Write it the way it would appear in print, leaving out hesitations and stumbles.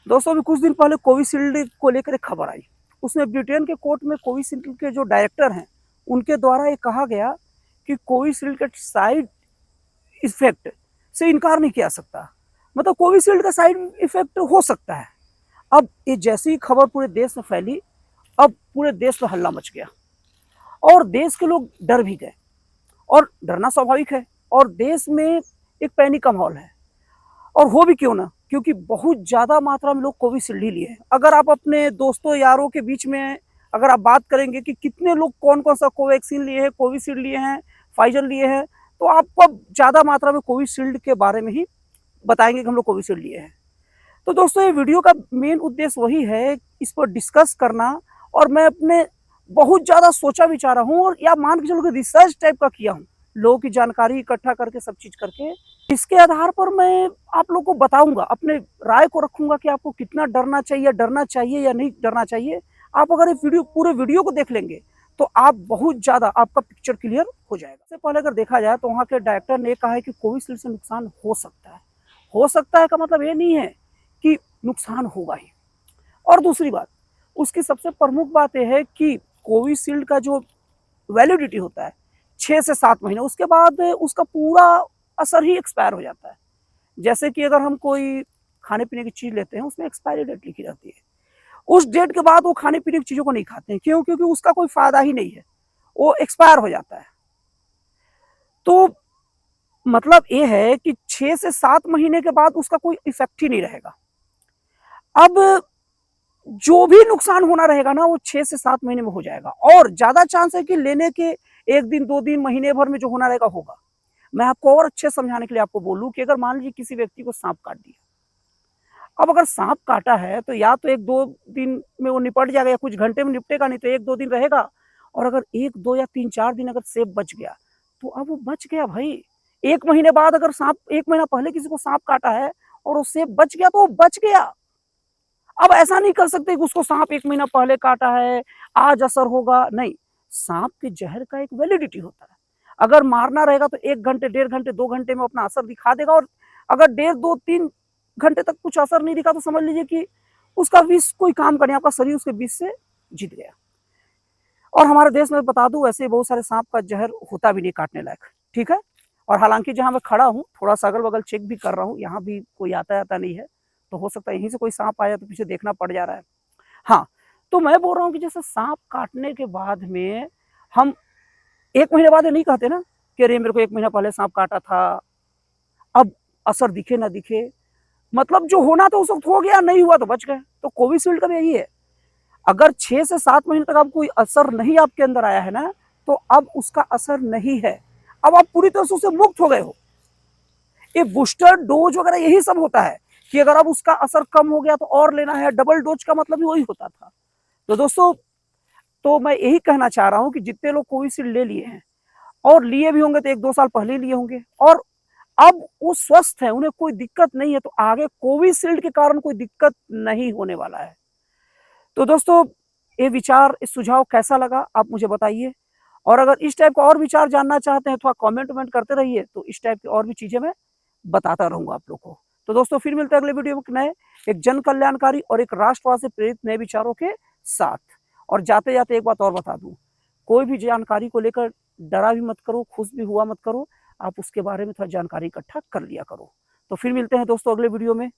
दोस्तों अभी कुछ दिन पहले कोविशील्ड को लेकर एक खबर आई। उसमें ब्रिटेन के कोर्ट में कोविशील्ड के जो डायरेक्टर हैं उनके द्वारा ये कहा गया कि कोविशील्ड के साइड इफेक्ट से इनकार नहीं किया सकता। मतलब कोविशील्ड का साइड इफेक्ट हो सकता है। अब ये जैसी ही खबर पूरे देश में फैली, अब पूरे देश में हल्ला मच गया और देश के लोग डर भी गए। और डरना स्वाभाविक है और देश में एक पैनिक का माहौल है। और हो भी क्यों ना, क्योंकि बहुत ज़्यादा मात्रा में लोग कोविशील्ड ही लिए हैं। अगर आप अपने दोस्तों यारों के बीच में अगर आप बात करेंगे कि कितने लोग कौन कौन सा कोवैक्सीन लिए हैं, कोविशील्ड लिए हैं, फाइजर लिए हैं, तो आपको अब ज़्यादा मात्रा में कोविशील्ड के बारे में ही बताएंगे कि हम लोग कोविशील्ड लिए हैं। तो दोस्तों ये वीडियो का मेन उद्देश्य वही है, इस पर डिस्कस करना। और मैं अपने बहुत ज़्यादा सोचा विचारा हूँ और या मान के चलो कि रिसर्च टाइप का किया हूँ, लोगों की जानकारी इकट्ठा करके सब चीज़ करके इसके आधार पर मैं आप लोग को बताऊंगा, अपने राय को रखूंगा कि आपको कितना डरना चाहिए या नहीं डरना चाहिए। आप अगर ये पूरे वीडियो को देख लेंगे तो आप बहुत ज़्यादा आपका पिक्चर क्लियर हो जाएगा। सबसे पहले अगर देखा जाए तो वहाँ के डायरेक्टर ने कहा है कि कोविशील्ड से नुकसान हो सकता है। हो सकता है का मतलब ये नहीं है कि नुकसान होगा ही। और दूसरी बात, उसकी सबसे प्रमुख बात यह है कि कोविशील्ड का जो वैलिडिटी होता है 6 से 7 महीने, उसके बाद उसका पूरा असर ही एक्सपायर हो जाता है। जैसे कि अगर हम कोई खाने पीने की चीज़ लेते हैं, उसमें एक्सपायरी डेट लिखी रहती है। उस डेट के बाद वो खाने पीने की चीज़ों को नहीं खाते हैं। क्यों? क्योंकि उसका कोई फ़ायदा ही नहीं है, वो एक्सपायर हो जाता है। तो मतलब ये है कि 6 से 7 महीने के बाद उसका कोई इफेक्ट ही नहीं रहेगा। अब जो भी नुकसान होना रहेगा ना, वो 6 से 7 महीने में हो जाएगा और ज़्यादा चांस है कि लेने के 1 दिन 2 दिन महीने भर में जो होना रहेगा होगा। मैं आपको और अच्छे समझाने के लिए आपको बोलूँ कि अगर मान लीजिए किसी व्यक्ति को सांप काट दिया, अब अगर सांप काटा है तो या तो 1-2 दिन में वो निपट जाएगा या कुछ घंटे में निपटेगा, नहीं तो 1-2 दिन रहेगा। और अगर 1-2 या 3-4 दिन अगर सेफ बच गया तो अब वो बच गया भाई। 1 महीने बाद अगर सांप 1 महीना पहले किसी को सांप काटा है और वो सेफ बच गया तो वो बच गया। अब ऐसा नहीं कर सकते कि उसको सांप 1 महीना पहले काटा है, आज असर होगा, नहीं। सांप के जहर का एक वैलिडिटी होता है। अगर मारना रहेगा तो 1 घंटे, 1.5 घंटे, 2 घंटे में अपना असर दिखा देगा। और अगर 1.5-2-3 घंटे तक कुछ असर नहीं दिखा तो समझ लीजिए कि उसका विष कोई काम करने, आपका शरीर उसके विष से जीत गया। और हमारे देश में बता दूं, ऐसे बहुत सारे सांप का जहर होता भी नहीं काटने लायक, ठीक है। और हालांकि जहां मैं खड़ा हूं थोड़ा सा अगल बगल चेक भी कर रहा हूं, यहाँ भी कोई आता नहीं है, तो हो सकता है यहीं से कोई सांप आया तो पीछे देखना पड़ जा रहा है। हाँ, तो मैं बोल रहा हूँ कि जैसे सांप काटने के बाद में हम 1 महीने बाद ये नहीं कहते ना कि अरे मेरे को 1 महीना पहले सांप काटा था, अब असर दिखे ना दिखे। मतलब जो होना था उस वक्त हो गया, नहीं हुआ तो बच गए। तो कोविशील्ड का भी यही है, अगर 6 से 7 महीने तक आप कोई असर नहीं आपके अंदर आया है ना, तो अब उसका असर नहीं है। अब आप पूरी तरह से उससे मुक्त हो गए हो। ये बूस्टर डोज वगैरह यही सब होता है कि अगर अब उसका असर कम हो गया तो और लेना है। डबल डोज का मतलब भी वही होता था। तो दोस्तों, तो मैं यही कहना चाह रहा हूं कि जितने लोग कोविशील्ड ले लिए हैं और लिए भी होंगे तो 1-2 साल पहले लिए होंगे और अब वो स्वस्थ है, उन्हें कोई दिक्कत नहीं है, तो आगे कोविशील्ड के कारण कोई दिक्कत नहीं होने वाला है। तो दोस्तों, ये विचार, इस सुझाव कैसा लगा आप मुझे बताइए। और अगर इस टाइप का और विचार जानना चाहते हैं तो कमेंट वमेंट करते रहिए, तो इस टाइप की और भी चीजें मैं बताता रहूंगा आप लोग को। तो दोस्तों फिर मिलते हैं अगले वीडियो में नए एक जन कल्याणकारी और एक राष्ट्रवाद से प्रेरित नए विचारों के साथ। और जाते जाते एक बात और बता दूं, कोई भी जानकारी को लेकर डरा भी मत करो, खुश भी हुआ मत करो, आप उसके बारे में थोड़ा जानकारी इकट्ठा कर लिया करो। तो फिर मिलते हैं दोस्तों अगले वीडियो में।